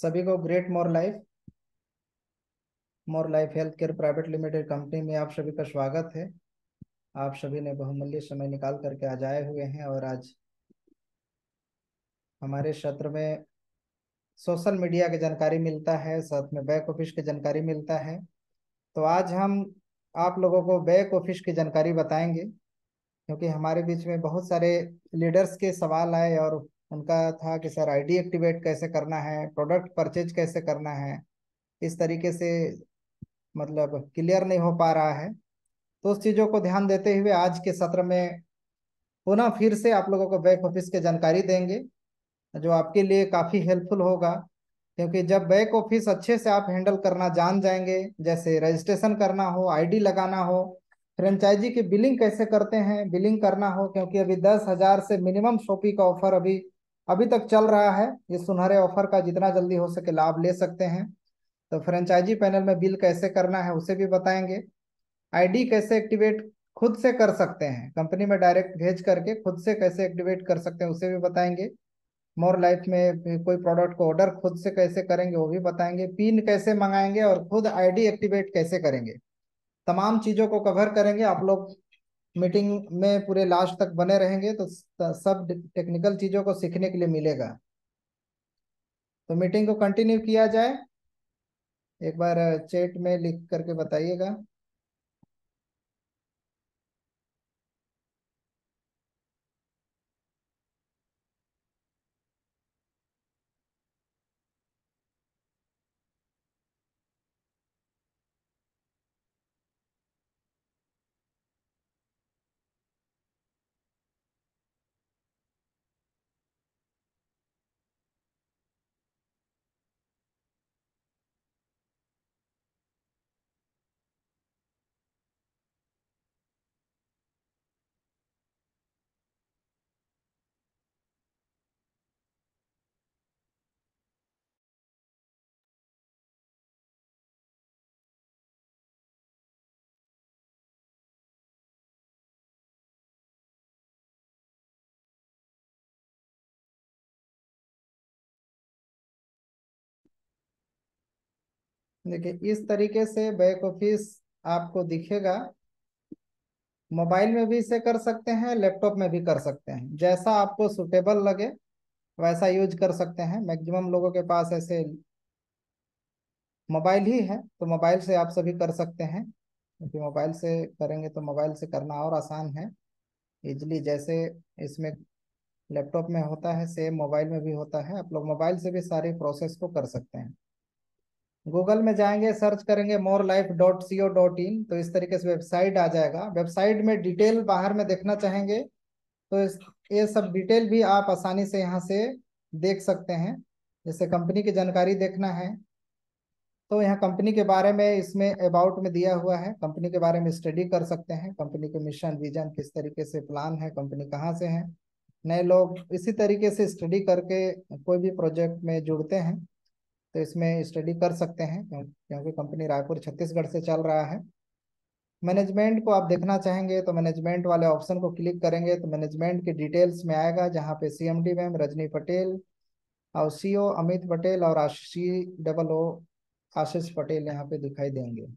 सभी को great more life health care private limited company में आप सभी का स्वागत है। आप सभी ने बहुमूल्य समय निकाल करके आज आए हुए हैं और आज हमारे सत्र में सोशल मीडिया की जानकारी मिलता है, साथ में बैक ऑफिस की जानकारी मिलता है। तो आज हम आप लोगों को बैक ऑफिस की जानकारी बताएंगे, क्योंकि हमारे बीच में बहुत सारे लीडर्स के सवाल आए और उनका था कि सर आईडी एक्टिवेट कैसे करना है, प्रोडक्ट परचेज कैसे करना है। इस तरीके से मतलब क्लियर नहीं हो पा रहा है। तो उस चीज़ों को ध्यान देते हुए आज के सत्र में पुनः फिर से आप लोगों को बैक ऑफिस की जानकारी देंगे, जो आपके लिए काफ़ी हेल्पफुल होगा। क्योंकि जब बैक ऑफिस अच्छे से आप हैंडल करना जान जाएंगे, जैसे रजिस्ट्रेशन करना हो, आईडी लगाना हो, फ्रेंचाइजी की बिलिंग कैसे करते हैं, बिलिंग करना हो, क्योंकि अभी 10,000 से मिनिमम शॉपी का ऑफर अभी अभी तक चल रहा है। इस सुनहरे ऑफर का जितना जल्दी हो सके लाभ ले सकते हैं। तो फ्रेंचाइजी पैनल में बिल कैसे करना है उसे भी बताएंगे। आईडी कैसे एक्टिवेट खुद से कर सकते हैं, कंपनी में डायरेक्ट भेज करके खुद से कैसे एक्टिवेट कर सकते हैं उसे भी बताएंगे। मोर लाइफ में भी कोई प्रोडक्ट को ऑर्डर खुद से कैसे करेंगे वो भी बताएंगे। पिन कैसे मंगाएंगे और खुद आईडी एक्टिवेट कैसे करेंगे, तमाम चीज़ों को कवर करेंगे। आप लोग मीटिंग में पूरे लास्ट तक बने रहेंगे तो सब टेक्निकल चीज़ों को सीखने के लिए मिलेगा। तो मीटिंग को कंटिन्यू किया जाए, एक बार चैट में लिख करके बताइएगा। देखिए, इस तरीके से बैक ऑफिस आपको दिखेगा। मोबाइल में भी इसे कर सकते हैं, लैपटॉप में भी कर सकते हैं, जैसा आपको सुटेबल लगे वैसा यूज कर सकते हैं। मैक्सिमम लोगों के पास ऐसे मोबाइल ही है, तो मोबाइल से आप सभी कर सकते हैं, क्योंकि मोबाइल से करेंगे तो मोबाइल से करना और आसान है। इजली जैसे इसमें लैपटॉप में होता है सेम मोबाइल में भी होता है। आप लोग मोबाइल से भी सारी प्रोसेस को कर सकते हैं। गूगल में जाएंगे, सर्च करेंगे morelife.co.in, तो इस तरीके से वेबसाइट आ जाएगा। वेबसाइट में डिटेल बाहर में देखना चाहेंगे तो ये सब डिटेल भी आप आसानी से यहाँ से देख सकते हैं। जैसे कंपनी की जानकारी देखना है तो यहाँ कंपनी के बारे में इसमें अबाउट में दिया हुआ है, कंपनी के बारे में स्टडी कर सकते हैं। कंपनी के मिशन विजन किस तरीके से प्लान है, कंपनी कहाँ से है। नए लोग इसी तरीके से स्टडी करके कोई भी प्रोजेक्ट में जुड़ते हैं तो इसमें स्टडी कर सकते हैं, क्योंकि कंपनी रायपुर छत्तीसगढ़ से चल रहा है। मैनेजमेंट को आप देखना चाहेंगे तो मैनेजमेंट वाले ऑप्शन को क्लिक करेंगे तो मैनेजमेंट की डिटेल्स में आएगा, जहाँ पे सीएमडी मैम रजनी पटेल और सीओ अमित पटेल और COO आशीष पटेल यहाँ पे दिखाई देंगे।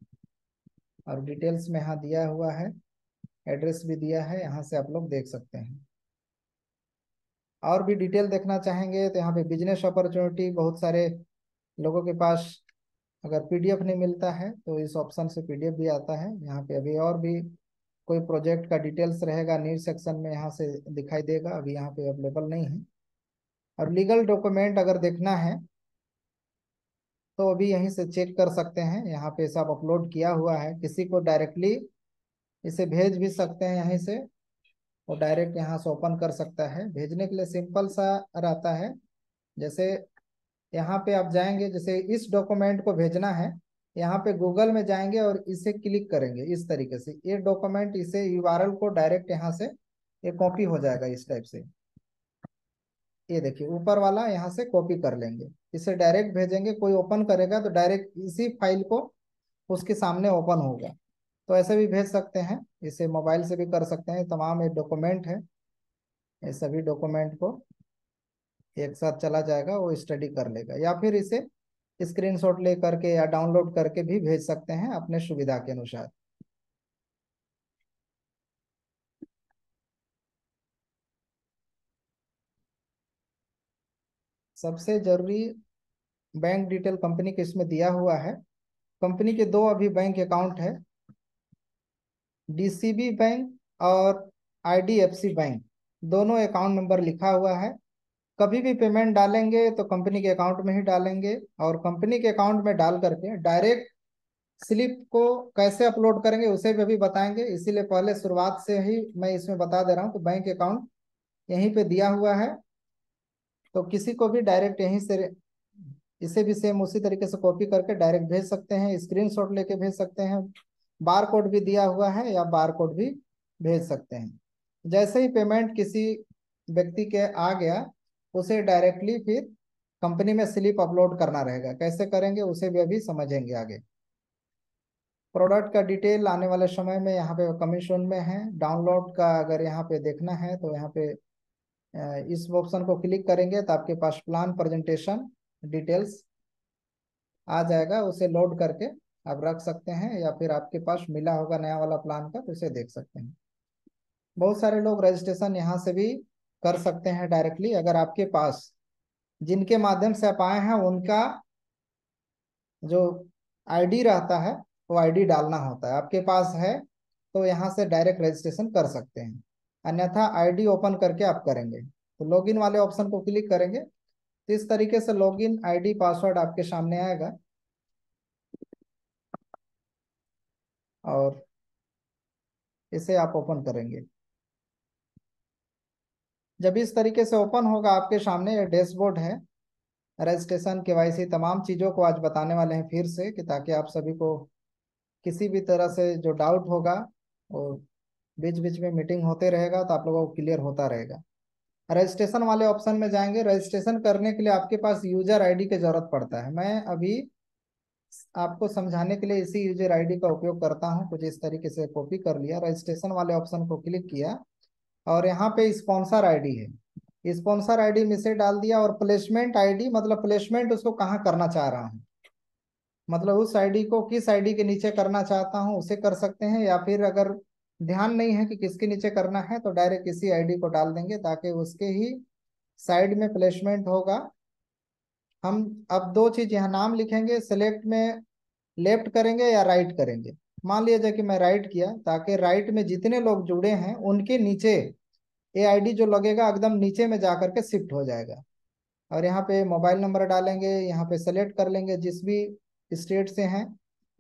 और डिटेल्स में यहाँ दिया हुआ है, एड्रेस भी दिया है, यहाँ से आप लोग देख सकते हैं। और भी डिटेल देखना चाहेंगे तो यहाँ पे बिजनेस अपॉर्चुनिटी, बहुत सारे लोगों के पास अगर पीडीएफ नहीं मिलता है तो इस ऑप्शन से पीडीएफ भी आता है। यहाँ पे अभी और भी कोई प्रोजेक्ट का डिटेल्स रहेगा नीड सेक्शन में, यहाँ से दिखाई देगा, अभी यहाँ पे अवेलेबल नहीं है। और लीगल डॉक्यूमेंट अगर देखना है तो अभी यहीं से चेक कर सकते हैं, यहाँ पे सब अपलोड किया हुआ है। किसी को डायरेक्टली इसे भेज भी सकते हैं यहीं से, वो डायरेक्ट यहाँ से ओपन कर सकता है। भेजने के लिए सिंपल सा रहता है। जैसे यहाँ पे आप जाएंगे, जैसे इस डॉक्यूमेंट को भेजना है, यहाँ पे गूगल में जाएंगे और इसे क्लिक करेंगे इस तरीके से, ये डॉक्यूमेंट इसे यूआरएल को डायरेक्ट यहाँ से ये कॉपी हो जाएगा इस टाइप से। ये देखिए ऊपर वाला यहाँ से कॉपी कर लेंगे, इसे डायरेक्ट भेजेंगे। कोई ओपन करेगा तो डायरेक्ट इसी फाइल को उसके सामने ओपन होगा। तो ऐसे भी भेज सकते हैं, इसे मोबाइल से भी कर सकते हैं। तमाम ये डॉक्यूमेंट है, ये सभी डॉक्यूमेंट को एक साथ चला जाएगा, वो स्टडी कर लेगा, या फिर इसे स्क्रीनशॉट ले करके या डाउनलोड करके भी भेज सकते हैं अपने सुविधा के अनुसार। सबसे जरूरी बैंक डिटेल कंपनी के इसमें दिया हुआ है। कंपनी के दो अभी बैंक अकाउंट है, डीसीबी बैंक और आईडीएफसी बैंक, दोनों अकाउंट नंबर लिखा हुआ है। कभी भी पेमेंट डालेंगे तो कंपनी के अकाउंट में ही डालेंगे, और कंपनी के अकाउंट में डाल करके डायरेक्ट स्लिप को कैसे अपलोड करेंगे उसे भी अभी बताएंगे। इसीलिए पहले शुरुआत से ही मैं इसमें बता दे रहा हूँ कि बैंक अकाउंट यहीं पे दिया हुआ है, तो किसी को भी डायरेक्ट यहीं से इसे भी सेम उसी तरीके से कॉपी करके डायरेक्ट भेज सकते हैं, स्क्रीनशॉट लेके भेज सकते हैं। बार कोड भी दिया हुआ है, या बार कोड भी भेज सकते हैं। जैसे ही पेमेंट किसी व्यक्ति के आ गया, उसे डायरेक्टली फिर कंपनी में स्लिप अपलोड करना रहेगा। कैसे करेंगे उसे भी अभी समझेंगे आगे। प्रोडक्ट का डिटेल आने वाले समय में यहाँ पे कमीशन में है। डाउनलोड का अगर यहाँ पे देखना है तो यहाँ पे इस ऑप्शन को क्लिक करेंगे तो आपके पास प्लान प्रेजेंटेशन डिटेल्स आ जाएगा, उसे लोड करके आप रख सकते हैं, या फिर आपके पास मिला होगा नया वाला प्लान का तो उसे देख सकते हैं। बहुत सारे लोग रजिस्ट्रेशन यहाँ से भी कर सकते हैं डायरेक्टली। अगर आपके पास जिनके माध्यम से आप आए हैं उनका जो आईडी रहता है वो आईडी डालना होता है, आपके पास है तो यहाँ से डायरेक्ट रजिस्ट्रेशन कर सकते हैं। अन्यथा आईडी ओपन करके आप करेंगे तो लॉगिन वाले ऑप्शन को क्लिक करेंगे तो इस तरीके से लॉगिन आईडी पासवर्ड आपके सामने आएगा, और इसे आप ओपन करेंगे। जब इस तरीके से ओपन होगा आपके सामने, ये डैशबोर्ड है। रजिस्ट्रेशन केवाईसी तमाम चीज़ों को आज बताने वाले हैं फिर से, कि ताकि आप सभी को किसी भी तरह से जो डाउट होगा वो बीच बीच में मीटिंग होते रहेगा तो आप लोगों को क्लियर होता रहेगा। रजिस्ट्रेशन वाले ऑप्शन में जाएंगे। रजिस्ट्रेशन करने के लिए आपके पास यूजर आईडी की जरूरत पड़ता है। मैं अभी आपको समझाने के लिए इसी यूजर आईडी का उपयोग करता हूँ। कुछ इस तरीके से कॉपी कर लिया, रजिस्ट्रेशन वाले ऑप्शन को क्लिक किया, और यहाँ पे स्पॉन्सर आईडी है, स्पॉन्सर आईडी में से डाल दिया, और प्लेसमेंट आईडी मतलब प्लेसमेंट उसको कहाँ करना चाह रहा हूँ, मतलब उस आईडी को किस आईडी के नीचे करना चाहता हूँ उसे कर सकते हैं, या फिर अगर ध्यान नहीं है कि किसके नीचे करना है तो डायरेक्ट इसी आईडी को डाल देंगे ताकि उसके ही साइड में प्लेसमेंट होगा। हम अब दो चीज यहाँ नाम लिखेंगे, सेलेक्ट में लेफ्ट करेंगे या राइट करेंगे। मान लिया जाए कि मैं राइट किया, ताकि राइट में जितने लोग जुड़े हैं उनके नीचे ये आईडी जो लगेगा एकदम नीचे में जा करके शिफ्ट हो जाएगा। और यहाँ पे मोबाइल नंबर डालेंगे, यहाँ पे सेलेक्ट कर लेंगे जिस भी स्टेट से हैं।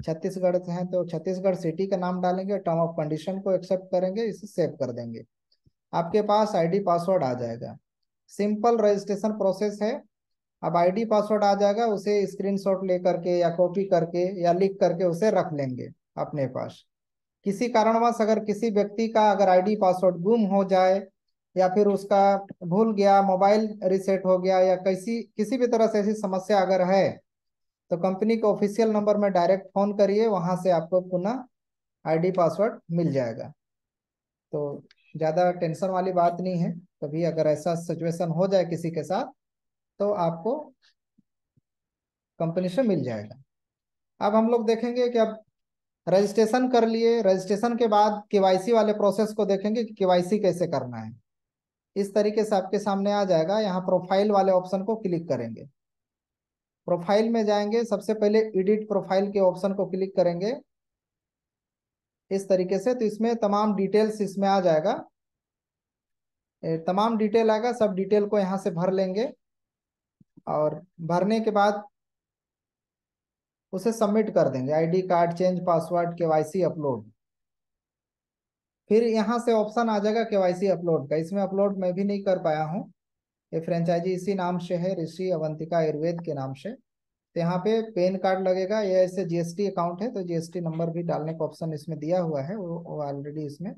छत्तीसगढ़ से हैं तो छत्तीसगढ़ सिटी का नाम डालेंगे, टर्म ऑफ कंडीशन को एक्सेप्ट करेंगे, इसे सेव कर देंगे। आपके पास आईडी पासवर्ड आ जाएगा। सिंपल रजिस्ट्रेशन प्रोसेस है। अब आईडी पासवर्ड आ जाएगा, उसे स्क्रीनशॉट ले करके या कॉपी करके या लिख करके उसे रख लेंगे अपने पास। किसी कारणवश अगर किसी व्यक्ति का अगर आईडी पासवर्ड गुम हो जाए, या फिर उसका भूल गया, मोबाइल रिसेट हो गया, या किसी किसी भी तरह से ऐसी समस्या अगर है, तो कंपनी के ऑफिशियल नंबर में डायरेक्ट फोन करिए, वहां से आपको पुनः आईडी पासवर्ड मिल जाएगा। तो ज़्यादा टेंशन वाली बात नहीं है। कभी अगर ऐसा सिचुएशन हो जाए किसी के साथ तो आपको कंपनी से मिल जाएगा। अब हम लोग देखेंगे कि अब रजिस्ट्रेशन कर लिए, रजिस्ट्रेशन के बाद केवाईसी वाले प्रोसेस को देखेंगे कि केवाईसी कैसे करना है। इस तरीके से आपके सामने आ जाएगा। यहाँ प्रोफाइल वाले ऑप्शन को क्लिक करेंगे, प्रोफाइल में जाएंगे, सबसे पहले एडिट प्रोफाइल के ऑप्शन को क्लिक करेंगे इस तरीके से, तो इसमें तमाम डिटेल्स इसमें आ जाएगा। तमाम डिटेल आएगा, सब डिटेल को यहाँ से भर लेंगे, और भरने के बाद उसे सबमिट कर देंगे। ID card, change password, KYC upload. फिर यहाँ से ऑप्शन आ जाएगा केवाईसी अपलोड का। इसमें अपलोड मैं भी नहीं कर पाया हूँ, ये फ्रेंचाइजी इसी नाम से है, ऋषि अवंतिका आयुर्वेद के नाम से। तो यहाँ पे पैन कार्ड लगेगा, ये ऐसे जीएसटी अकाउंट है तो जीएसटी नंबर भी डालने का ऑप्शन इसमें दिया हुआ है, वो ऑलरेडी इसमें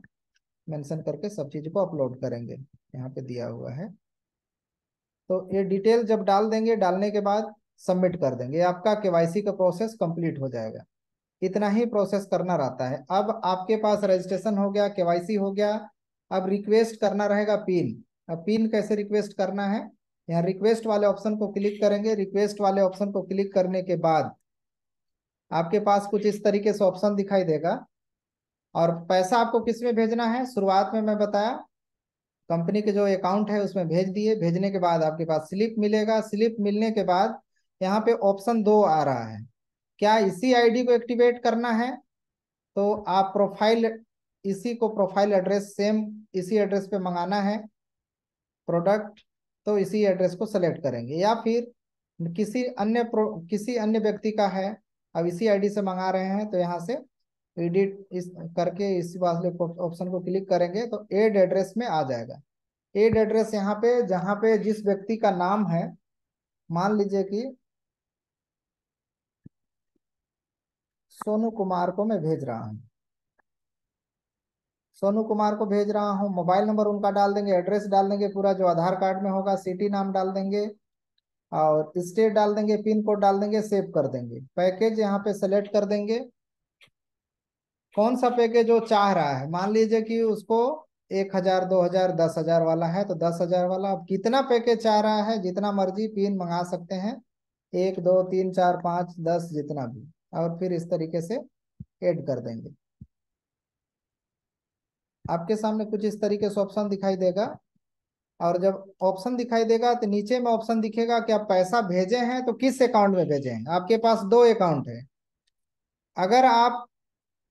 मेंशन करके सब चीज़ को अपलोड करेंगे, यहाँ पे दिया हुआ है। तो ये डिटेल जब डाल देंगे, डालने के बाद सबमिट कर देंगे, आपका केवाईसी का प्रोसेस कंप्लीट हो जाएगा। इतना ही प्रोसेस करना रहता है। अब आपके पास रजिस्ट्रेशन हो गया, केवाईसी हो गया। अब रिक्वेस्ट करना रहेगा पिन। अब पिन कैसे रिक्वेस्ट करना है, यहाँ रिक्वेस्ट वाले ऑप्शन को क्लिक करेंगे। रिक्वेस्ट वाले ऑप्शन को क्लिक करने के बाद आपके पास कुछ इस तरीके से ऑप्शन दिखाई देगा। और पैसा आपको किस में भेजना है, शुरुआत में मैं बताया कंपनी के जो अकाउंट है उसमें भेज दिए। भेजने के बाद आपके पास स्लिप मिलेगा। स्लिप मिलने के बाद यहाँ पे ऑप्शन 2 आ रहा है, क्या इसी आईडी को एक्टिवेट करना है। तो आप प्रोफाइल, इसी को प्रोफाइल एड्रेस सेम इसी एड्रेस पे मंगाना है प्रोडक्ट, तो इसी एड्रेस को सेलेक्ट करेंगे। या फिर किसी अन्य व्यक्ति का है, अब इसी आईडी से मंगा रहे हैं, तो यहाँ से एडिट इस करके इसी वाले ऑप्शन को क्लिक करेंगे तो एड एड्रेस में आ जाएगा। एड एड्रेस यहाँ पे जहाँ पे जिस व्यक्ति का नाम है, मान लीजिए कि सोनू कुमार को मैं भेज रहा हूँ, सोनू कुमार को भेज रहा हूँ। मोबाइल नंबर उनका डाल देंगे, एड्रेस डाल देंगे पूरा जो आधार कार्ड में होगा, सिटी नाम डाल देंगे और स्टेट डाल देंगे, पिन कोड डाल देंगे, सेव कर देंगे। पैकेज यहाँ पे सेलेक्ट कर देंगे, कौन सा पैकेज वो चाह रहा है। मान लीजिए कि उसको 1,000, 2,000, 10,000 वाला है तो 10,000 वाला। अब कितना पैकेज चाह रहा है, जितना मर्जी पिन मंगा सकते हैं, 1, 2, 3, 4, 5, 10 जितना भी, और फिर इस तरीके से ऐड कर देंगे। आपके सामने कुछ इस तरीके से ऑप्शन दिखाई देगा। और जब ऑप्शन दिखाई देगा तो नीचे में ऑप्शन दिखेगा कि आप पैसा भेजे हैं तो किस अकाउंट में भेजे हैं। आपके पास दो अकाउंट है। अगर आप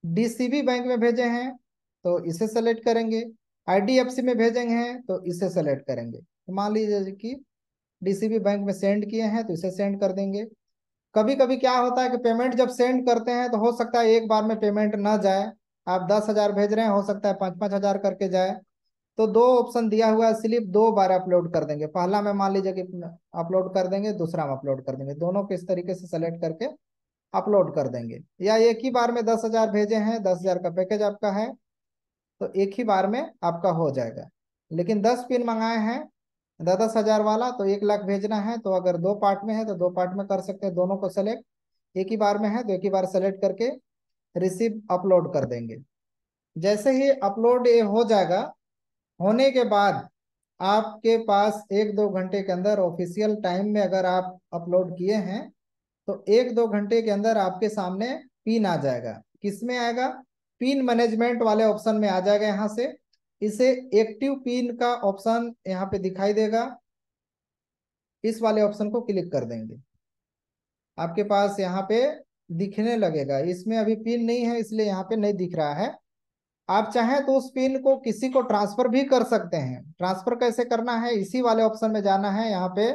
डीसीबी बैंक में भेजे हैं तो इसे सेलेक्ट करेंगे, आईडीएफसी में भेजेंगे हैं तो इसे सेलेक्ट करेंगे। तो मान लीजिए कि डीसीबी बैंक में सेंड किए हैं तो इसे सेंड कर देंगे। कभी कभी क्या होता है कि पेमेंट जब सेंड करते हैं तो हो सकता है एक बार में पेमेंट ना जाए। आप 10,000 भेज रहे हैं, हो सकता है 5-5 हज़ार करके जाए। तो दो ऑप्शन दिया हुआ है, स्लिप 2 बार अपलोड कर देंगे। पहला में मान लीजिए कि अपलोड कर देंगे, दूसरा में अपलोड कर देंगे, दोनों को इस तरीके से सेलेक्ट करके अपलोड कर देंगे। या एक ही बार में 10,000 भेजे हैं, 10,000 का पैकेज आपका है, तो एक ही बार में आपका हो जाएगा। लेकिन 10 पिन मंगाए हैं 10-10 हज़ार वाला, तो 1 लाख भेजना है, तो अगर 2 पार्ट में है तो 2 पार्ट में कर सकते हैं, दोनों को सेलेक्ट। एक ही बार में है तो एक ही बार सेलेक्ट करके रिसीव अपलोड कर देंगे। जैसे ही अपलोड ये हो जाएगा, होने के बाद आपके पास 1-2 घंटे के अंदर, ऑफिशियल टाइम में अगर आप अपलोड किए हैं तो 1-2 घंटे के अंदर आपके सामने पिन आ जाएगा। किस में आएगा, पिन मैनेजमेंट वाले ऑप्शन में आ जाएगा। यहाँ से इसे एक्टिव पिन का ऑप्शन यहाँ पे दिखाई देगा, इस वाले ऑप्शन को क्लिक कर देंगे। आपके पास यहाँ पे दिखने लगेगा, इसमें अभी पिन नहीं है इसलिए यहाँ पे नहीं दिख रहा है। आप चाहें तो उस पिन को किसी को ट्रांसफर भी कर सकते हैं। ट्रांसफर कैसे करना है, इसी वाले ऑप्शन में जाना है। यहाँ पे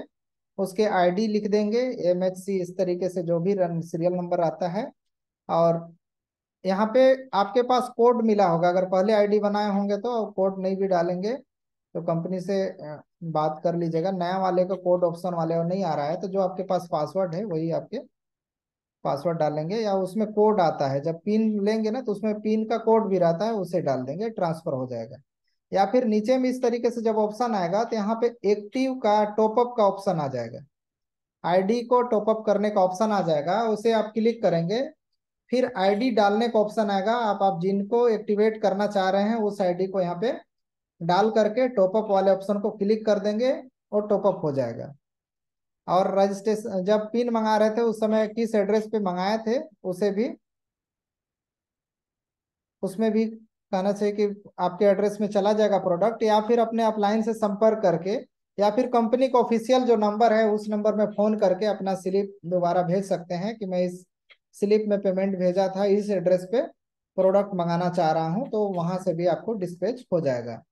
उसके आईडी लिख देंगे, MHC इस तरीके से जो भी रन सीरियल नंबर आता है। और यहाँ पे आपके पास कोड मिला होगा, अगर पहले आईडी बनाए होंगे तो कोड नहीं भी डालेंगे तो कंपनी से बात कर लीजिएगा। नया वाले का कोड ऑप्शन वाले को नहीं आ रहा है तो जो आपके पास पासवर्ड है वही आपके पासवर्ड डालेंगे, या उसमें कोड आता है जब पिन लेंगे ना तो उसमें पिन का कोड भी रहता है, उसे डाल देंगे, ट्रांसफर हो जाएगा। या फिर नीचे में इस तरीके से जब ऑप्शन आएगा तो यहाँ पे एक्टिव का टॉपअप का ऑप्शन आ जाएगा, आईडी को टॉपअप करने का ऑप्शन आ जाएगा, उसे आप क्लिक करेंगे। फिर आईडी डालने का ऑप्शन आएगा, आप जिनको एक्टिवेट करना चाह रहे हैं उस आईडी को यहाँ पे डाल करके टॉपअप वाले ऑप्शन को क्लिक कर देंगे और टॉपअप हो जाएगा। और रजिस्ट्रेशन जब पिन मंगा रहे थे उस समय किस एड्रेस पे मंगाए थे उसे भी, उसमें भी कहना चाहिए कि आपके एड्रेस में चला जाएगा प्रोडक्ट। या फिर अपने अपलाइन से संपर्क करके, या फिर कंपनी का ऑफिशियल जो नंबर है उस नंबर में फोन करके अपना स्लिप दोबारा भेज सकते हैं कि मैं इस स्लिप में पेमेंट भेजा था, इस एड्रेस पे प्रोडक्ट मंगाना चाह रहा हूँ, तो वहां से भी आपको डिस्पैच हो जाएगा।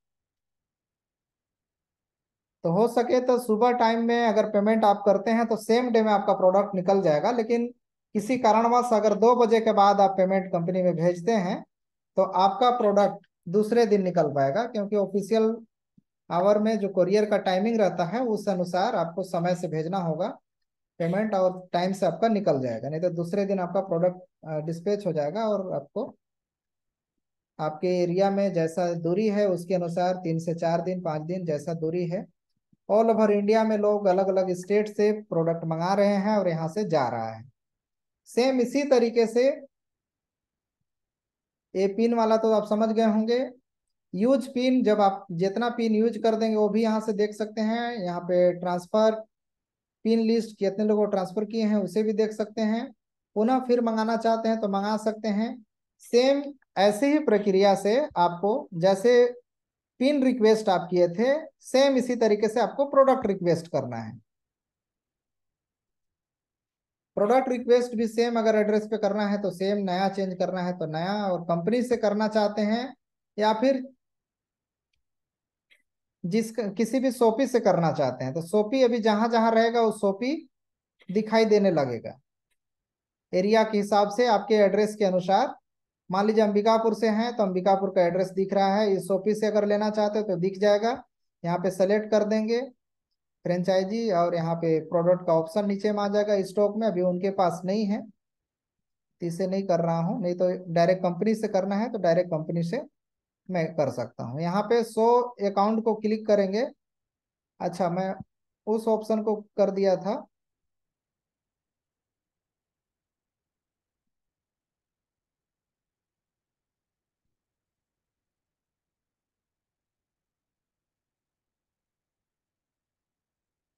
तो हो सके तो सुबह टाइम में अगर पेमेंट आप करते हैं तो सेम डे में आपका प्रोडक्ट निकल जाएगा। लेकिन किसी कारणवश अगर 2 बजे के बाद आप पेमेंट कंपनी में भेजते हैं तो आपका प्रोडक्ट दूसरे दिन निकल पाएगा, क्योंकि ऑफिशियल आवर में जो कुरियर का टाइमिंग रहता है उस अनुसार आपको समय से भेजना होगा पेमेंट, और टाइम से आपका निकल जाएगा। नहीं तो दूसरे दिन आपका प्रोडक्ट डिस्पैच हो जाएगा। और आपको आपके एरिया में जैसा दूरी है उसके अनुसार 3 से 4 दिन, 5 दिन जैसा दूरी है, ऑल ओवर इंडिया में लोग अलग अलग स्टेट से प्रोडक्ट मंगा रहे हैं और यहाँ से जा रहा है। सेम इसी तरीके से ये पिन वाला तो आप समझ गए होंगे। यूज पिन, जब आप जितना पिन यूज कर देंगे वो भी यहाँ से देख सकते हैं। यहाँ पे ट्रांसफर पिन लिस्ट कितने लोगों को ट्रांसफर किए हैं उसे भी देख सकते हैं। पुनः फिर मंगाना चाहते हैं तो मंगा सकते हैं। सेम ऐसे ही प्रक्रिया से आपको, जैसे पिन रिक्वेस्ट आप किए थे, सेम इसी तरीके से आपको प्रोडक्ट रिक्वेस्ट करना है। प्रोडक्ट रिक्वेस्ट भी सेम, अगर एड्रेस पे करना है तो सेम, नया चेंज करना है तो नया, और कंपनी से करना चाहते हैं या फिर जिस किसी भी शॉपी से करना चाहते हैं तो शॉपी अभी जहां जहां रहेगा वो शॉपी दिखाई देने लगेगा एरिया के हिसाब से, आपके एड्रेस के अनुसार। मान लीजिए अंबिकापुर से हैं तो अंबिकापुर का एड्रेस दिख रहा है, इस शॉपी से अगर लेना चाहते हो तो दिख जाएगा। यहाँ पे सेलेक्ट कर देंगे फ्रेंचाइजी, और यहाँ पे प्रोडक्ट का ऑप्शन नीचे में आ जाएगा। स्टॉक में अभी उनके पास नहीं है तो इसे नहीं कर रहा हूँ, नहीं तो डायरेक्ट कंपनी से करना है तो डायरेक्ट कंपनी से मैं कर सकता हूँ। यहाँ पे शो अकाउंट को क्लिक करेंगे। अच्छा, मैं उस ऑप्शन को कर दिया था।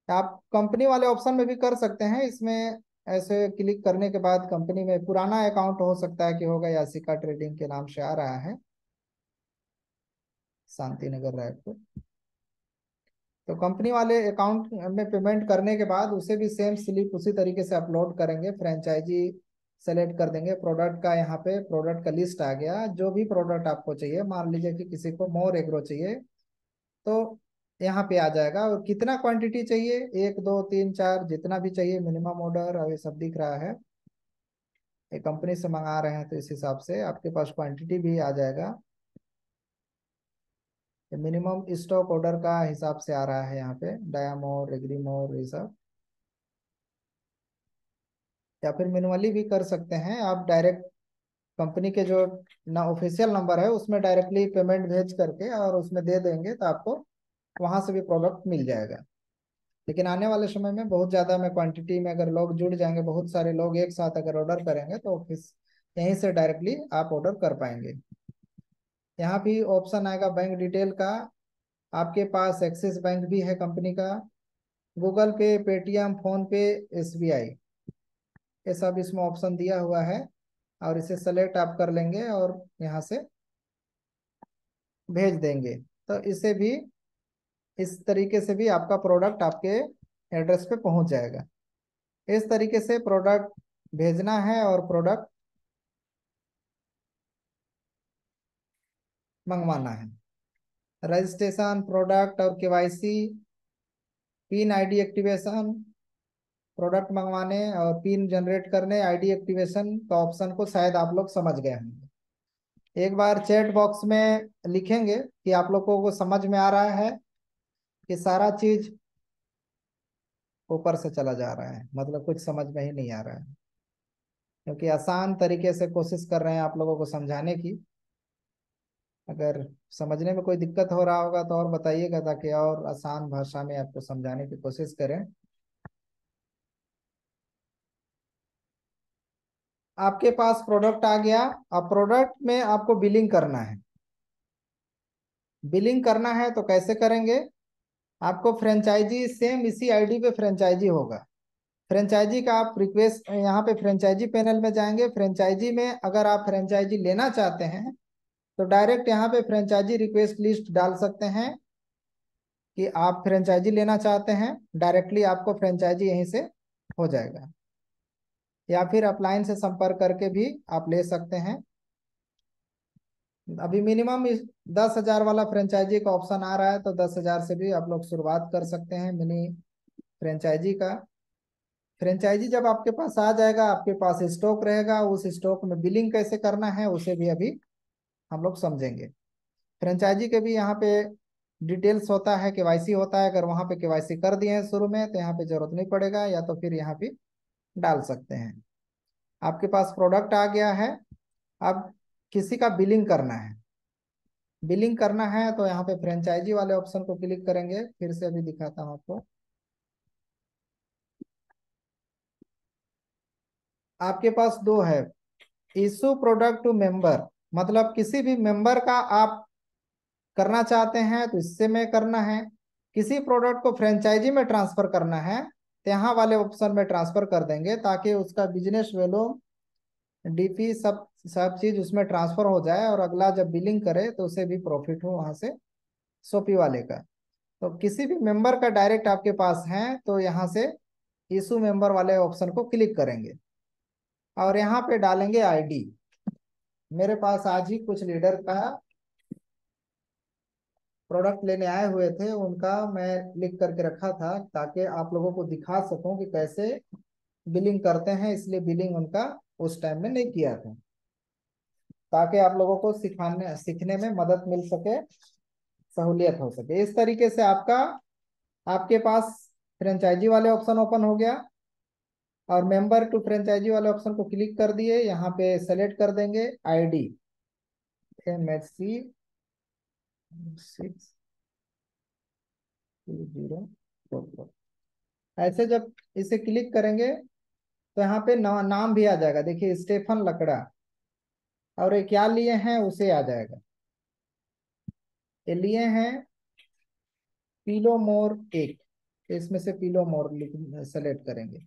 आप कंपनी वाले ऑप्शन में भी कर सकते हैं। इसमें ऐसे क्लिक करने के बाद कंपनी में पुराना अकाउंट हो सकता है कि होगा, यासिका ट्रेडिंग के नाम से आ रहा है, शांति नगर रायपुर। तो कंपनी वाले अकाउंट में पेमेंट करने के बाद उसे भी सेम स्लिप उसी तरीके से अपलोड करेंगे। फ्रेंचाइजी सेलेक्ट कर देंगे। प्रोडक्ट का यहाँ पे प्रोडक्ट का लिस्ट आ गया, जो भी प्रोडक्ट आपको चाहिए। मान लीजिए कि किसी को मोर एग्रो चाहिए तो यहाँ पे आ जाएगा, और कितना क्वांटिटी चाहिए, 1 2 3 4 जितना भी चाहिए, मिनिमम ऑर्डर और ये सब दिख रहा है। ये कंपनी से मंगा रहे हैं तो इस हिसाब से आपके पास क्वांटिटी भी आ जाएगा। मिनिमम स्टॉक ऑर्डर का हिसाब से आ रहा है यहाँ पे, डायामोर एग्रीमोर ये सब। या फिर मैनुअली भी कर सकते हैं आप, डायरेक्ट कंपनी के जो ना ऑफिशियल नंबर है उसमें डायरेक्टली पेमेंट भेज करके और उसमें दे देंगे तो आपको वहां से भी प्रोडक्ट मिल जाएगा। लेकिन आने वाले समय में बहुत ज़्यादा में क्वांटिटी में अगर लोग जुड़ जाएंगे, बहुत सारे लोग एक साथ अगर ऑर्डर करेंगे तो ऑफिस यहीं से डायरेक्टली आप ऑर्डर कर पाएंगे। यहाँ भी ऑप्शन आएगा बैंक डिटेल का। आपके पास एक्सिस बैंक भी है कंपनी का, गूगल पे, पेटीएम, फोन पे, एसबीआई, ये सब इसमें ऑप्शन दिया हुआ है। और इसे सेलेक्ट आप कर लेंगे और यहाँ से भेज देंगे तो इसे भी इस तरीके से भी आपका प्रोडक्ट आपके एड्रेस पे पहुंच जाएगा। इस तरीके से प्रोडक्ट भेजना है और प्रोडक्ट मंगवाना है। रजिस्ट्रेशन, प्रोडक्ट और KYC, pin ID activation, product मंगवाने और पिन जनरेट करने, आईडी एक्टिवेशन का ऑप्शन को शायद आप लोग समझ गए होंगे। एक बार चैट बॉक्स में लिखेंगे कि आप लोगों को समझ में आ रहा है कि सारा चीज ऊपर से चला जा रहा है, मतलब कुछ समझ में ही नहीं आ रहा है। क्योंकि आसान तरीके से कोशिश कर रहे हैं आप लोगों को समझाने की। अगर समझने में कोई दिक्कत हो रहा होगा तो और बताइएगा, ताकि और आसान भाषा में आपको समझाने की कोशिश करें। आपके पास प्रोडक्ट आ गया। अब प्रोडक्ट में आपको बिलिंग करना है। बिलिंग करना है तो कैसे करेंगे? आपको फ्रेंचाइजी सेम इसी आईडी पे फ्रेंचाइजी होगा। फ्रेंचाइजी का आप रिक्वेस्ट, यहाँ पे फ्रेंचाइजी पैनल में जाएंगे। फ्रेंचाइजी में अगर आप फ्रेंचाइजी लेना चाहते हैं तो डायरेक्ट यहाँ पे फ्रेंचाइजी रिक्वेस्ट लिस्ट डाल सकते हैं कि आप फ्रेंचाइजी लेना चाहते हैं। डायरेक्टली आपको फ्रेंचाइजी यहीं से हो जाएगा, या फिर अपलाइन से संपर्क करके भी आप ले सकते हैं। अभी मिनिमम 10,000 वाला फ्रेंचाइजी का ऑप्शन आ रहा है तो 10,000 से भी आप लोग शुरुआत कर सकते हैं मिनी फ्रेंचाइजी का। फ्रेंचाइजी जब आपके पास आ जाएगा, आपके पास स्टॉक रहेगा, उस स्टॉक में बिलिंग कैसे करना है उसे भी अभी हम लोग समझेंगे। फ्रेंचाइजी के भी यहाँ पे डिटेल्स होता है, केवाईसी होता है। अगर वहाँ पे केवाईसी कर दिए हैं शुरू में तो यहाँ पे जरूरत नहीं पड़ेगा, या तो फिर यहाँ पे डाल सकते हैं। आपके पास प्रोडक्ट आ गया है। अब किसी का बिलिंग करना है। बिलिंग करना है तो यहाँ पे फ्रेंचाइजी वाले ऑप्शन को क्लिक करेंगे। फिर से अभी दिखाता हूँ आपको। आपके पास दो है, इशू प्रोडक्ट टू मेंबर, मतलब किसी भी मेंबर का आप करना चाहते हैं तो इससे में करना है। किसी प्रोडक्ट को फ्रेंचाइजी में ट्रांसफर करना है तो यहाँ वाले ऑप्शन में ट्रांसफर कर देंगे, ताकि उसका बिजनेस वैल्यू, डीपी, सब सब चीज उसमें ट्रांसफर हो जाए, और अगला जब बिलिंग करे तो उसे भी प्रॉफिट हो वहां से, सोपी वाले का। तो किसी भी मेंबर का डायरेक्ट आपके पास है तो यहाँ से इशू मेंबर वाले ऑप्शन को क्लिक करेंगे और यहाँ पे डालेंगे आईडी। मेरे पास आज ही कुछ लीडर का प्रोडक्ट लेने आए हुए थे, उनका मैं लिख करके रखा था ताकि आप लोगों को दिखा सकूं कि कैसे बिलिंग करते हैं, इसलिए बिलिंग उनका उस टाइम में नहीं किया था, ताकि आप लोगों को सिखाने सीखने में मदद मिल सके, सहूलियत हो सके। इस तरीके से आपके पास फ्रेंचाइजी वाले ऑप्शन ओपन हो गया, और मेंबर टू फ्रेंचाइजी वाले ऑप्शन को क्लिक कर दिए, यहाँ पे सेलेक्ट कर देंगे आईडी MHC6044। ऐसे जब इसे क्लिक करेंगे तो यहाँ पे नाम भी आ जाएगा, देखिए स्टेफन लकड़ा, और ये क्या लिए हैं उसे आ जाएगा। ये लिए हैं पीलो मोर एक, इसमें से पीलो मोर सेलेक्ट करेंगे।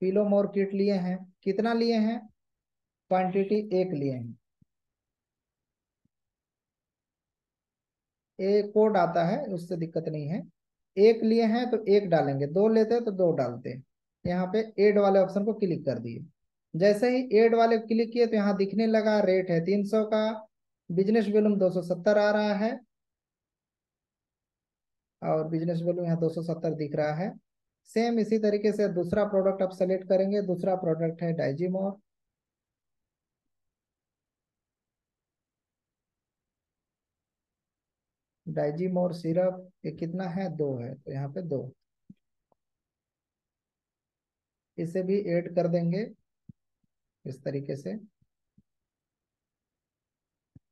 पीलो मोर किट लिए हैं, कितना लिए हैं, क्वांटिटी एक लिए हैं। एक कोड आता है, उससे दिक्कत नहीं है। एक लिए हैं तो एक डालेंगे, दो लेते हैं तो दो डालते हैं। यहाँ पे एड वाले ऑप्शन को क्लिक कर दिए। जैसे ही एड वाले क्लिक किए तो यहाँ दिखने लगा रेट है 300 का, बिजनेस वॉल्यूम 270 आ रहा है, और बिजनेस वैल्यू यहाँ 270 दिख रहा है। सेम इसी तरीके से दूसरा प्रोडक्ट आप सेलेक्ट करेंगे। दूसरा प्रोडक्ट है डाइजीमोर। डाइजीमोर सिरप, ये कितना है, दो है, तो यहाँ पे दो, इसे भी ऐड कर देंगे इस तरीके से।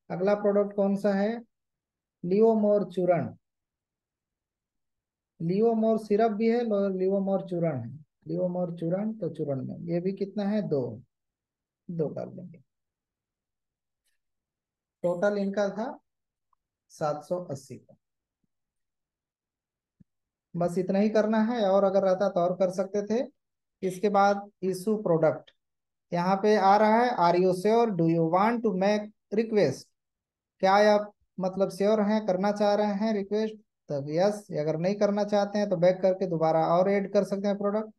अगला प्रोडक्ट कौन सा है, लियोमोर चूर्ण। लियोमोर सिरप भी है, लियोमोर चूर्ण है। लियोमोर चूर्ण, तो चूर्ण में ये भी कितना है, दो, दो डाल देंगे। टोटल इनका था 780 का। बस इतना ही करना है, और अगर रहता तो और कर सकते थे। इसके बाद इशू प्रोडक्ट, यहाँ पे आ रहा है are you sure, do you want to make request. क्या आप मतलब श्योर हैं, करना चाह रहे हैं रिक्वेस्ट, तब यस। अगर नहीं करना चाहते हैं तो बैक करके दोबारा और ऐड कर सकते हैं प्रोडक्ट।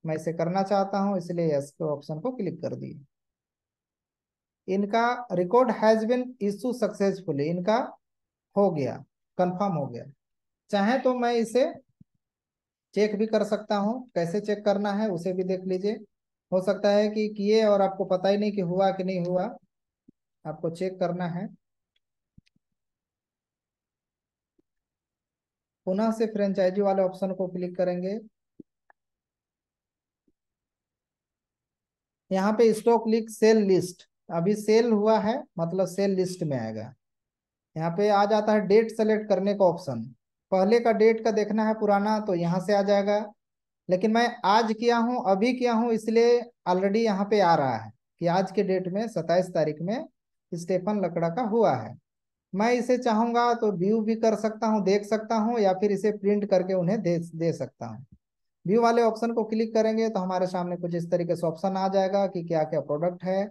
मैं इसे करना चाहता हूँ, इसलिए यस के ऑप्शन को क्लिक कर दिए। इनका record has been issue successfully, इनका हो गया, कंफर्म हो गया। चाहे तो मैं इसे चेक भी कर सकता हूँ, कैसे चेक करना है उसे भी देख लीजिए। हो सकता है कि किए और आपको पता ही नहीं कि हुआ कि नहीं हुआ, आपको चेक करना है। पुनः से फ्रेंचाइजी वाले ऑप्शन को क्लिक करेंगे। यहाँ पे स्टॉक लिस्ट सेल लिस्ट, अभी सेल हुआ है मतलब सेल लिस्ट में आएगा। यहाँ पे आ जाता है डेट सेलेक्ट करने का ऑप्शन। पहले का डेट का देखना है पुराना, तो यहाँ से आ जाएगा। लेकिन मैं आज किया हूँ, अभी किया हूँ, इसलिए ऑलरेडी यहाँ पे आ रहा है कि आज के डेट में 27 तारीख में स्टेफन लकड़ा का हुआ है। मैं इसे चाहूंगा तो व्यू भी कर सकता हूँ, देख सकता हूँ, या फिर इसे प्रिंट करके उन्हें दे सकता हूँ। व्यू वाले ऑप्शन को क्लिक करेंगे तो हमारे सामने कुछ इस तरीके से ऑप्शन आ जाएगा कि क्या क्या प्रोडक्ट है,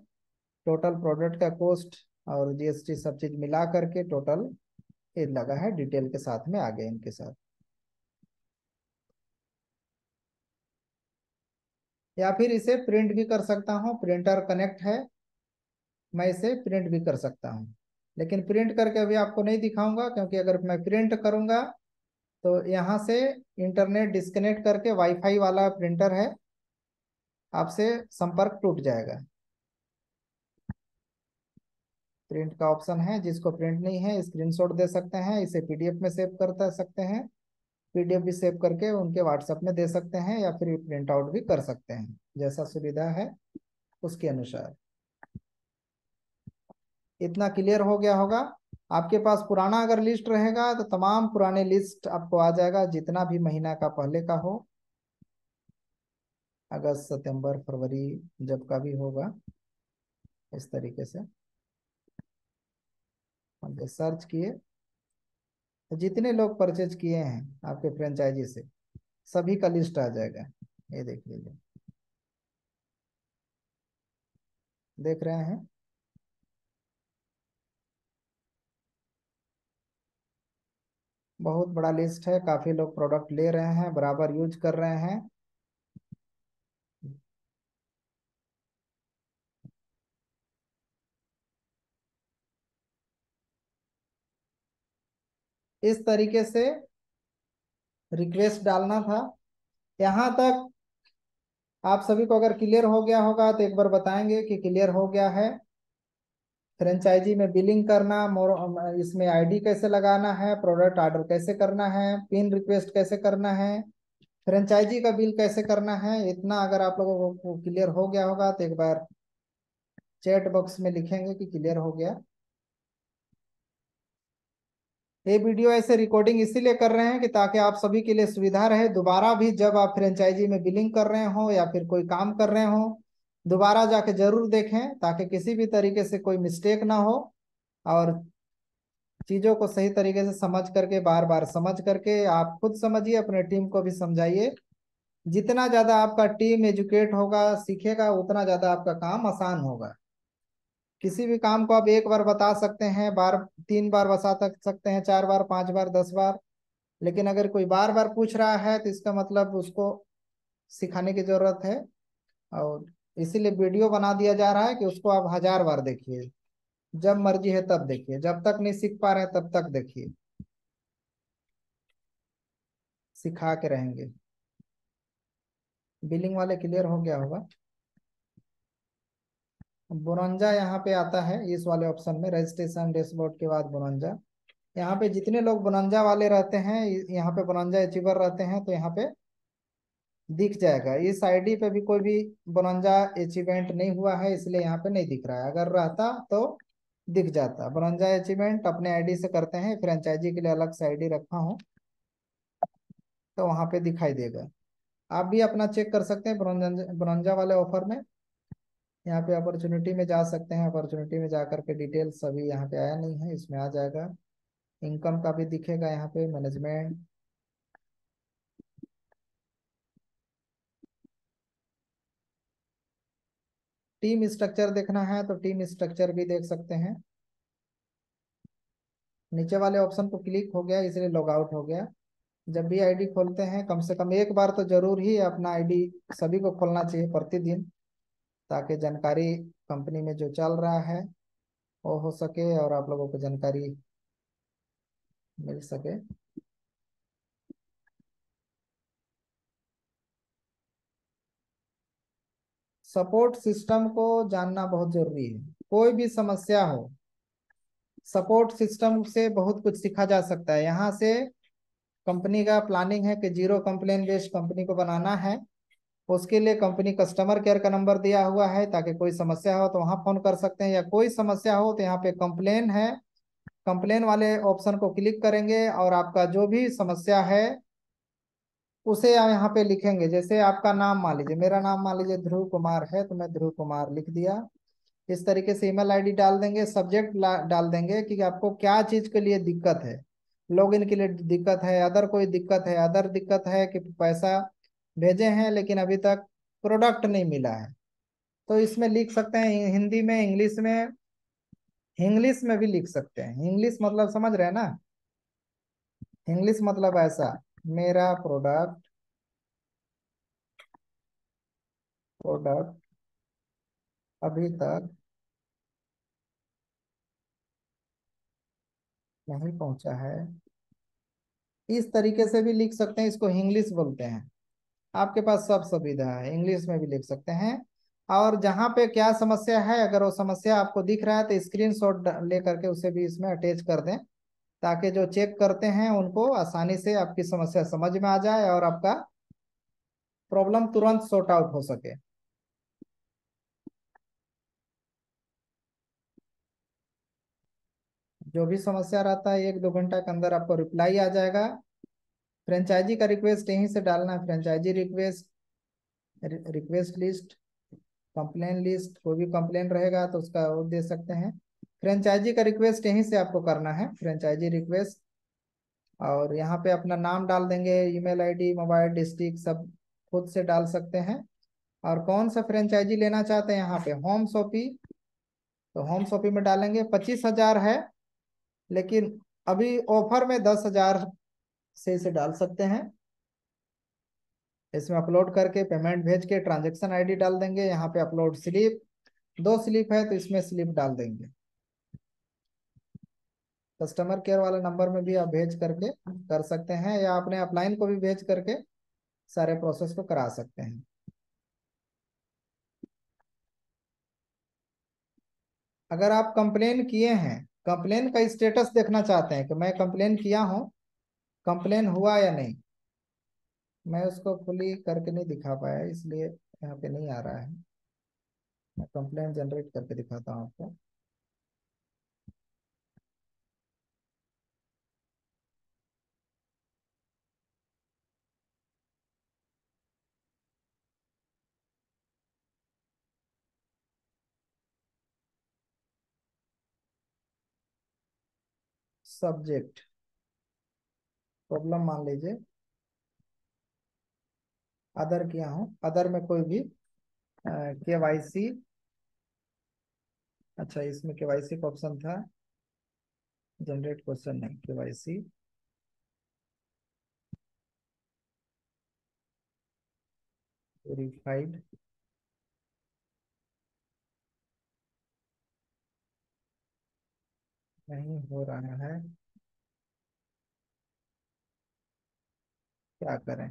टोटल प्रोडक्ट का कॉस्ट और जीएसटी सब चीज मिला करके टोटल ये लगा है, डिटेल के साथ में आ गए इनके साथ। या फिर इसे प्रिंट भी कर सकता हूँ, प्रिंटर कनेक्ट है, मैं इसे प्रिंट भी कर सकता हूँ। लेकिन प्रिंट करके अभी आपको नहीं दिखाऊंगा, क्योंकि अगर मैं प्रिंट करूंगा तो यहाँ से इंटरनेट डिस्कनेक्ट करके वाईफाई वाला प्रिंटर है, आपसे संपर्क टूट जाएगा। प्रिंट का ऑप्शन है, जिसको प्रिंट नहीं है स्क्रीनशॉट दे सकते हैं, इसे पीडीएफ में सेव कर सकते हैं। पीडीएफ भी सेव करके उनके व्हाट्सएप में दे सकते हैं, या फिर प्रिंट आउट भी कर सकते हैं, जैसा सुविधा है उसके अनुसार। इतना क्लियर हो गया होगा। आपके पास पुराना अगर लिस्ट रहेगा तो तमाम पुराने लिस्ट आपको आ जाएगा, जितना भी महीना का पहले का हो। अगस्त सितंबर फरवरी, जब का भी होगा इस तरीके से हम सर्च किए तो जितने लोग परचेज किए हैं आपके फ्रेंचाइजी से सभी का लिस्ट आ जाएगा। ये देख लीजिए, देख रहे हैं। बहुत बड़ा लिस्ट है, काफी लोग प्रोडक्ट ले रहे हैं, बराबर यूज कर रहे हैं। इस तरीके से रिक्वेस्ट डालना था। यहाँ तक आप सभी को अगर क्लियर हो गया होगा तो एक बार बताएंगे कि क्लियर हो गया है। फ्रेंचाइजी में बिलिंग करना, मोर इसमें आईडी कैसे लगाना है, प्रोडक्ट ऑर्डर कैसे करना है, पिन रिक्वेस्ट कैसे करना है, फ्रेंचाइजी का बिल कैसे करना है, इतना अगर आप लोगों को क्लियर हो गया होगा तो एक बार चैट बॉक्स में लिखेंगे कि क्लियर हो गया। ये वीडियो ऐसे रिकॉर्डिंग इसीलिए कर रहे हैं कि ताकि आप सभी के लिए सुविधा रहे, दोबारा भी जब आप फ्रेंचाइजी में बिलिंग कर रहे हो या फिर कोई काम कर रहे हो दोबारा जाके जरूर देखें, ताकि किसी भी तरीके से कोई मिस्टेक ना हो और चीज़ों को सही तरीके से समझ करके, बार बार समझ करके आप खुद समझिए, अपने टीम को भी समझाइए। जितना ज़्यादा आपका टीम एजुकेट होगा, सीखेगा, उतना ज़्यादा आपका काम आसान होगा। किसी भी काम को आप एक बार बता सकते हैं, बार 3 बार बता सकते हैं, 4 बार, 5 बार, 10 बार, लेकिन अगर कोई बार बार पूछ रहा है तो इसका मतलब उसको सिखाने की जरूरत है। और इसीलिए वीडियो बना दिया जा रहा है कि उसको आप 1000 बार देखिए, जब मर्जी है तब देखिए, जब तक नहीं सीख पा रहे हैं तब तक देखिए, सिखा के रहेंगे। बिलिंग वाले क्लियर हो गया होगा। बोनंजा यहाँ पे आता है इस वाले ऑप्शन में, रजिस्ट्रेशन डैशबोर्ड के बाद बोनंजा। यहाँ पे जितने लोग बोनंजा वाले रहते हैं, यहाँ पे बोनंजा अचीवर रहते हैं तो यहाँ पे दिख जाएगा। इस आईडी पे भी कोई भी बोनंजा अचीवमेंट नहीं हुआ है, इसलिए यहाँ पे नहीं दिख रहा है। अगर रहता तो दिख जाता। बोनंजा अचीवमेंट अपने आईडी से करते हैं, फ्रेंचाइजी के लिए अलग से आईडी रखा हूँ तो वहाँ पे दिखाई देगा। आप भी अपना चेक कर सकते हैं बोनंजा बोनंजा वाले ऑफर में। यहाँ पे अपॉर्चुनिटी में जा सकते हैं, अपॉर्चुनिटी में जा करके डिटेल सभी यहाँ पे आया नहीं है, इसमें आ जाएगा। इनकम का भी दिखेगा यहाँ पे, मैनेजमेंट। टीम स्ट्रक्चर देखना है तो टीम स्ट्रक्चर भी देख सकते हैं। नीचे वाले ऑप्शन को क्लिक हो गया इसलिए लॉग आउट हो गया। जब भी आईडी खोलते हैं कम से कम एक बार तो जरूर ही अपना आईडी सभी को खोलना चाहिए प्रतिदिन, ताकि जानकारी कंपनी में जो चल रहा है वो हो सके और आप लोगों को जानकारी मिल सके। सपोर्ट सिस्टम को जानना बहुत जरूरी है। कोई भी समस्या हो, सपोर्ट सिस्टम से बहुत कुछ सीखा जा सकता है। यहाँ से कंपनी का प्लानिंग है कि जीरो कंप्लेन बेस्ड कंपनी को बनाना है। उसके लिए कंपनी कस्टमर केयर का नंबर दिया हुआ है, ताकि कोई समस्या हो तो वहाँ फोन कर सकते हैं, या कोई समस्या हो तो यहाँ पे कंप्लेन है, कंप्लेन वाले ऑप्शन को क्लिक करेंगे और आपका जो भी समस्या है उसे यहाँ पे लिखेंगे। जैसे आपका नाम मान लीजिए, मेरा नाम मान लीजिए ध्रुव कुमार है तो मैं ध्रुव कुमार लिख दिया। इस तरीके से ईमेल आईडी डाल देंगे, सब्जेक्ट डाल देंगे कि आपको क्या चीज़ के लिए दिक्कत है। लॉगिन के लिए दिक्कत है, अदर कोई दिक्कत है, अदर दिक्कत है कि पैसा भेजे हैं लेकिन अभी तक प्रोडक्ट नहीं मिला है। तो इसमें लिख सकते हैं हिंदी में, इंग्लिश में। इंग्लिश में भी लिख सकते हैं। इंग्लिश मतलब समझ रहे हैं ना। इंग्लिश मतलब ऐसा, मेरा प्रोडक्ट प्रोडक्ट अभी तक नहीं पहुंचा है। इस तरीके से भी लिख सकते हैं, इसको इंग्लिश बोलते हैं। आपके पास सब सुविधा है, इंग्लिश में भी लिख सकते हैं। और जहाँ पे क्या समस्या है, अगर वो समस्या आपको दिख रहा है तो स्क्रीन शॉट ले करके उसे भी इसमें अटैच कर दें, ताकि जो चेक करते हैं उनको आसानी से आपकी समस्या समझ में आ जाए और आपका प्रॉब्लम तुरंत सॉर्ट आउट हो सके। जो भी समस्या रहता है 1-2 घंटा के अंदर आपको रिप्लाई आ जाएगा। फ्रेंचाइजी का रिक्वेस्ट यहीं से डालना है, franchisee request. Request list, complain list, कोई भी कंप्लेन रहेगा तो उसका वो दे सकते हैं। फ्रेंचाइजी का रिक्वेस्ट यहीं से आपको करना है, फ्रेंचाइजी रिक्वेस्ट। और यहाँ पे अपना नाम डाल देंगे, ईमेल आईडी, मोबाइल, डिस्ट्रिक्ट सब खुद से डाल सकते हैं। और कौन सा फ्रेंचाइजी लेना चाहते हैं, यहाँ पे होम शॉपी, तो होम शॉपी में डालेंगे। 25,000 है, लेकिन अभी ऑफर में 10,000 से इसे डाल सकते हैं। इसमें अपलोड करके पेमेंट भेज के ट्रांजेक्शन आईडी डाल देंगे। यहाँ पे अपलोड स्लिप, 2 स्लिप है तो इसमें स्लिप डाल देंगे। कस्टमर केयर वाले नंबर में भी आप भेज करके कर सकते हैं, या अपने अपलाइन को भी भेज करके सारे प्रोसेस को करा सकते हैं। अगर आप कंप्लेन किए हैं, कंप्लेन का स्टेटस देखना चाहते हैं कि मैं कंप्लेन किया हूँ, कंप्लेन हुआ या नहीं, मैं उसको फुली करके नहीं दिखा पाया इसलिए यहाँ पे नहीं आ रहा है। मैं कंप्लेन जनरेट करके दिखाता हूँ आपको। सब्जेक्ट प्रॉब्लम मान लीजिए, अदर किया हूँ, अदर में कोई भी केवाईसी, अच्छा इसमें केवाईसी का ऑप्शन था, जनरेट क्वेश्चन नहीं, केवाईसी वेरीफाइड, नहीं हो रहा है, क्या करें।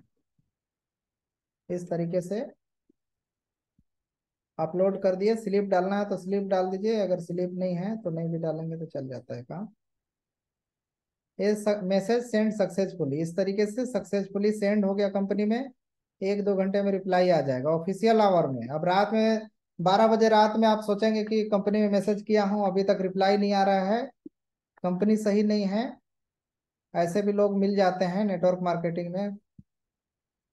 इस तरीके से अपलोड कर दिए। स्लिप डालना है तो स्लिप डाल दीजिए, अगर स्लिप नहीं है तो नहीं भी डालेंगे तो चल जाता है काम। ये मैसेज सेंड सक्सेसफुली, इस तरीके से सक्सेसफुली सेंड हो गया कंपनी में। 1-2 घंटे में रिप्लाई आ जाएगा ऑफिशियल आवर में। अब रात में 12 बजे रात में आप सोचेंगे कि कंपनी में मैसेज किया हूँ अभी तक रिप्लाई नहीं आ रहा है, कंपनी सही नहीं है। ऐसे भी लोग मिल जाते हैं नेटवर्क मार्केटिंग में।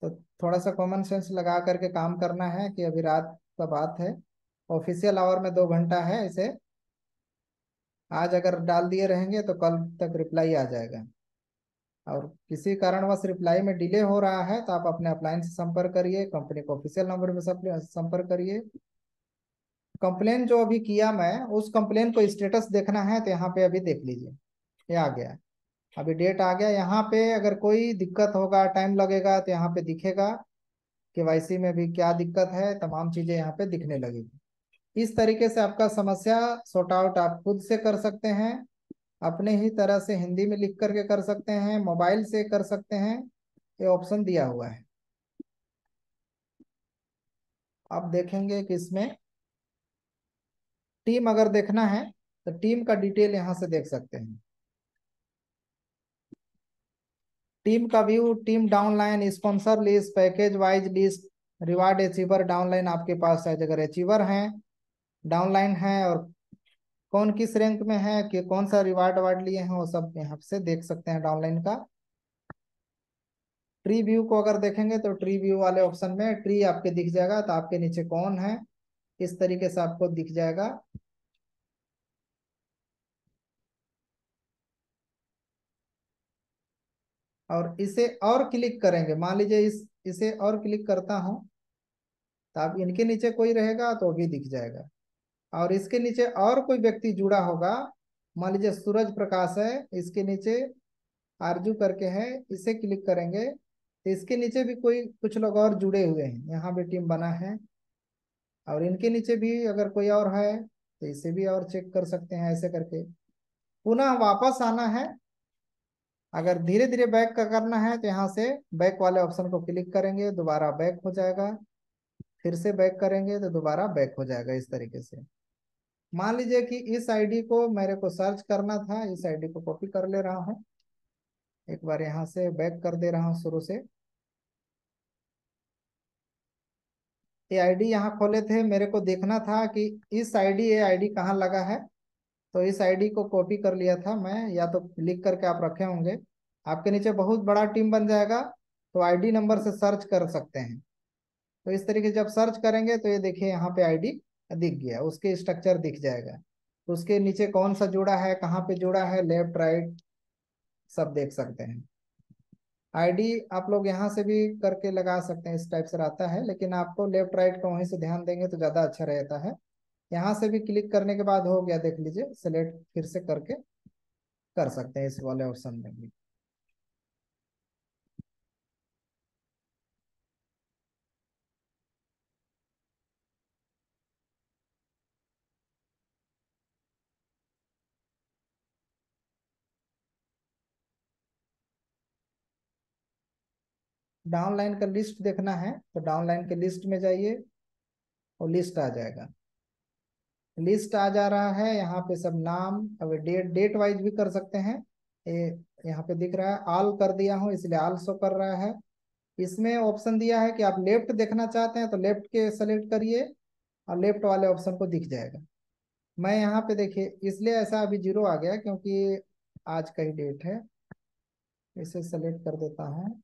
तो थोड़ा सा कॉमन सेंस लगा करके काम करना है कि अभी रात का बात है, ऑफिशियल आवर में 2 घंटा है, इसे आज अगर डाल दिए रहेंगे तो कल तक रिप्लाई आ जाएगा। और किसी कारणवश रिप्लाई में डिले हो रहा है तो आप अपने अपलाइन से संपर्क करिए, कंपनी को ऑफिशियल नंबर में संपर्क करिए। कंप्लेन जो अभी किया मैं, उस कंप्लेन को स्टेटस देखना है तो यहाँ पे अभी देख लीजिए, ये आ गया, अभी डेट आ गया। यहाँ पे अगर कोई दिक्कत होगा, टाइम लगेगा तो यहाँ पे दिखेगा केवाईसी में भी क्या दिक्कत है, तमाम चीजें यहाँ पे दिखने लगेगी। इस तरीके से आपका समस्या सॉर्ट आउट आप खुद से कर सकते हैं, अपने ही तरह से हिंदी में लिख करके कर सकते हैं, मोबाइल से कर सकते हैं, ये ऑप्शन दिया हुआ है। आप देखेंगे कि इसमें टीम अगर देखना है तो टीम का डिटेल यहाँ से देख सकते हैं। टीम का view, team downline, sponsor list, package wise list, reward achiever downline आपके पास है। अगर अचीवर हैं, डाउनलाइन है, और कौन किस रैंक में है, कि कौन सा रिवार्ड अवार्ड लिए हैं, वो सब यहाँ से देख सकते हैं डाउनलाइन का। ट्री व्यू को अगर देखेंगे तो ट्री व्यू वाले ऑप्शन में ट्री आपके दिख जाएगा, तो आपके नीचे कौन है इस तरीके से आपको दिख जाएगा। और इसे और क्लिक करेंगे, मान लीजिए इसे और क्लिक करता हूँ तो आप इनके नीचे कोई रहेगा तो वो भी दिख जाएगा। और इसके नीचे और कोई व्यक्ति जुड़ा होगा, मान लीजिए सूरज प्रकाश है, इसके नीचे आरजू करके है, इसे क्लिक करेंगे तो इसके नीचे भी कोई कुछ लोग और जुड़े हुए हैं, यहाँ भी टीम बना है। और इनके नीचे भी अगर कोई और है तो इसे भी और चेक कर सकते हैं, ऐसे करके पुनः वापस आना है। अगर धीरे धीरे बैक का करना है तो यहाँ से बैक वाले ऑप्शन को क्लिक करेंगे, दोबारा बैक हो जाएगा, फिर से बैक करेंगे तो दोबारा बैक हो जाएगा इस तरीके से। मान लीजिए कि इस आईडी को मेरे को सर्च करना था, इस आईडी को कॉपी कर ले रहा हूँ, एक बार यहाँ से बैक कर दे रहा हूँ शुरू से। ये आईडी यहाँ खोले थे, मेरे को देखना था कि इस आईडी ये आईडी कहाँ लगा है, तो इस आईडी को कॉपी कर लिया था मैं, या तो लिख करके आप रखे होंगे। आपके नीचे बहुत बड़ा टीम बन जाएगा, तो आईडी नंबर से सर्च कर सकते हैं। तो इस तरीके से जब सर्च करेंगे तो ये देखिए यहाँ पे आईडी दिख गया, उसके स्ट्रक्चर दिख जाएगा। तो उसके नीचे कौन सा जुड़ा है, कहाँ पे जुड़ा है, लेफ्ट राइट सब देख सकते हैं। आईडी आप लोग यहाँ से भी करके लगा सकते हैं, इस टाइप से रहता है, लेकिन आपको लेफ्ट राइट को वहीं से ध्यान देंगे तो ज़्यादा अच्छा रहता है। यहाँ से भी क्लिक करने के बाद हो गया, देख लीजिए सेलेक्ट फिर से करके कर सकते हैं इस वाले ऑप्शन में भी। डाउनलाइन का लिस्ट देखना है तो डाउनलाइन के लिस्ट में जाइए और लिस्ट आ जाएगा। लिस्ट आ जा रहा है, यहाँ पे सब नाम, अब डेट डेट वाइज भी कर सकते हैं। ये यहाँ पे दिख रहा है, ऑल कर दिया हूँ इसलिए ऑल शो कर रहा है। इसमें ऑप्शन दिया है कि आप लेफ्ट देखना चाहते हैं तो लेफ्ट के सेलेक्ट करिए और लेफ्ट वाले ऑप्शन को दिख जाएगा। मैं यहाँ पे देखिए इसलिए ऐसा अभी जीरो आ गया क्योंकि आज का ही डेट है। इसे सेलेक्ट कर देता हूँ।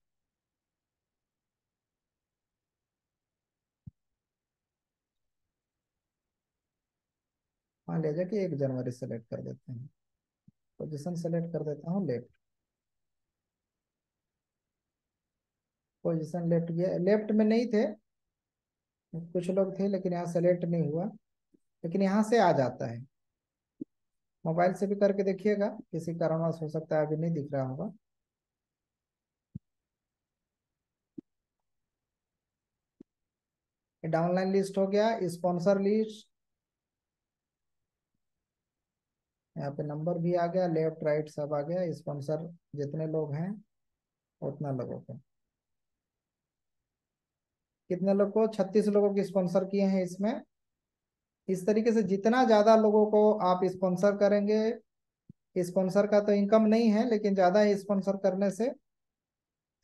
मान लीजिए कि 1 जनवरी सेलेक्ट कर देते हैं। पोजीशन सेलेक्ट कर देता हूँ लेफ्ट। पोजीशन लेफ्ट गया, लेफ्ट में नहीं थे, कुछ लोग थे लेकिन यहाँ सेलेक्ट नहीं हुआ, लेकिन यहाँ से आ जाता है। मोबाइल से भी करके देखिएगा, किसी कारणवश हो सकता है अभी नहीं दिख रहा होगा। डाउनलाइन लिस्ट हो गया, स्पॉन्सर लिस्ट, यहाँ पे नंबर भी आ गया, लेफ्ट राइट सब आ गया, स्पॉन्सर जितने लोग हैं उतना लोगों को। कितने लोग को, 36 लोगों की स्पॉन्सर किए हैं इसमें। इस तरीके से जितना ज्यादा लोगों को आप स्पॉन्सर करेंगे, स्पॉन्सर का तो इनकम नहीं है लेकिन ज्यादा स्पॉन्सर करने से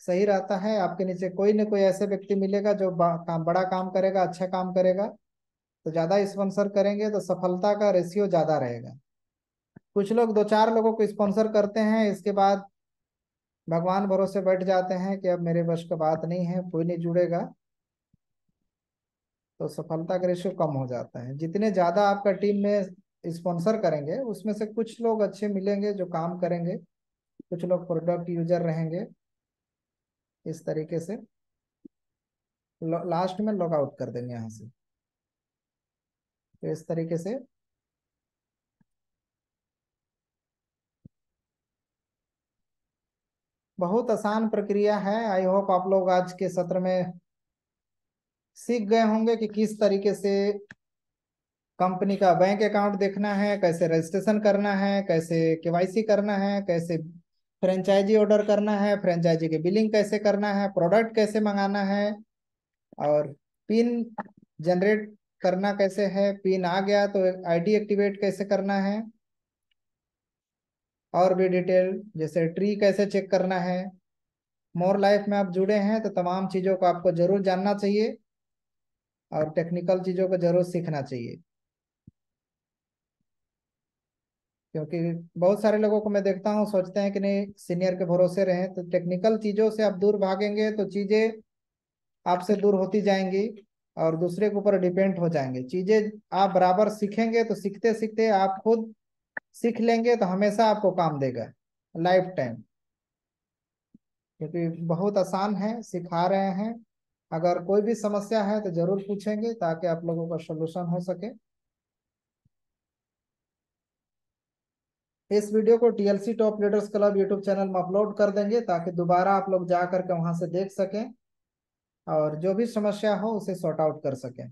सही रहता है। आपके नीचे कोई न कोई ऐसे व्यक्ति मिलेगा जो बड़ा काम करेगा, अच्छा काम करेगा। तो ज्यादा स्पॉन्सर करेंगे तो सफलता का रेशियो ज्यादा रहेगा। कुछ लोग 2-4 लोगों को स्पॉन्सर करते हैं, इसके बाद भगवान भरोसे बैठ जाते हैं कि अब मेरे बस का बात नहीं है, कोई नहीं जुड़ेगा, तो सफलता का रेशियो कम हो जाता है। जितने ज्यादा आपका टीम में स्पॉन्सर करेंगे उसमें से कुछ लोग अच्छे मिलेंगे जो काम करेंगे, कुछ लोग प्रोडक्ट यूजर रहेंगे। इस तरीके से लास्ट में लॉग आउट कर देंगे यहाँ से। तो इस तरीके से बहुत आसान प्रक्रिया है। आई होप आप लोग आज के सत्र में सीख गए होंगे कि किस तरीके से कंपनी का बैंक अकाउंट देखना है, कैसे रजिस्ट्रेशन करना है, कैसे केवाईसी करना है, कैसे फ्रेंचाइजी ऑर्डर करना है, फ्रेंचाइजी के बिलिंग कैसे करना है, प्रोडक्ट कैसे मंगाना है, और पिन जनरेट करना कैसे है, पिन आ गया तो आईडी एक्टिवेट कैसे करना है, और भी डिटेल जैसे ट्री कैसे चेक करना है। मोर लाइफ में आप जुड़े हैं तो तमाम चीज़ों को आपको जरूर जानना चाहिए और टेक्निकल चीज़ों को जरूर सीखना चाहिए। क्योंकि बहुत सारे लोगों को मैं देखता हूँ सोचते हैं कि नहीं सीनियर के भरोसे रहें, तो टेक्निकल चीज़ों से आप दूर भागेंगे तो चीज़ें आपसे दूर होती जाएंगी और दूसरे के ऊपर डिपेंड हो जाएंगे। चीज़ें आप बराबर सीखेंगे तो सीखते सीखते आप खुद सीख लेंगे तो हमेशा आपको काम देगा लाइफ टाइम। क्योंकि बहुत आसान है, सिखा रहे हैं। अगर कोई भी समस्या है तो जरूर पूछेंगे ताकि आप लोगों का सोल्यूशन हो सके। इस वीडियो को TLC top leaders club YouTube channel में अपलोड कर देंगे ताकि दोबारा आप लोग जा करके वहां से देख सकें और जो भी समस्या हो उसे सॉर्ट आउट कर सकें।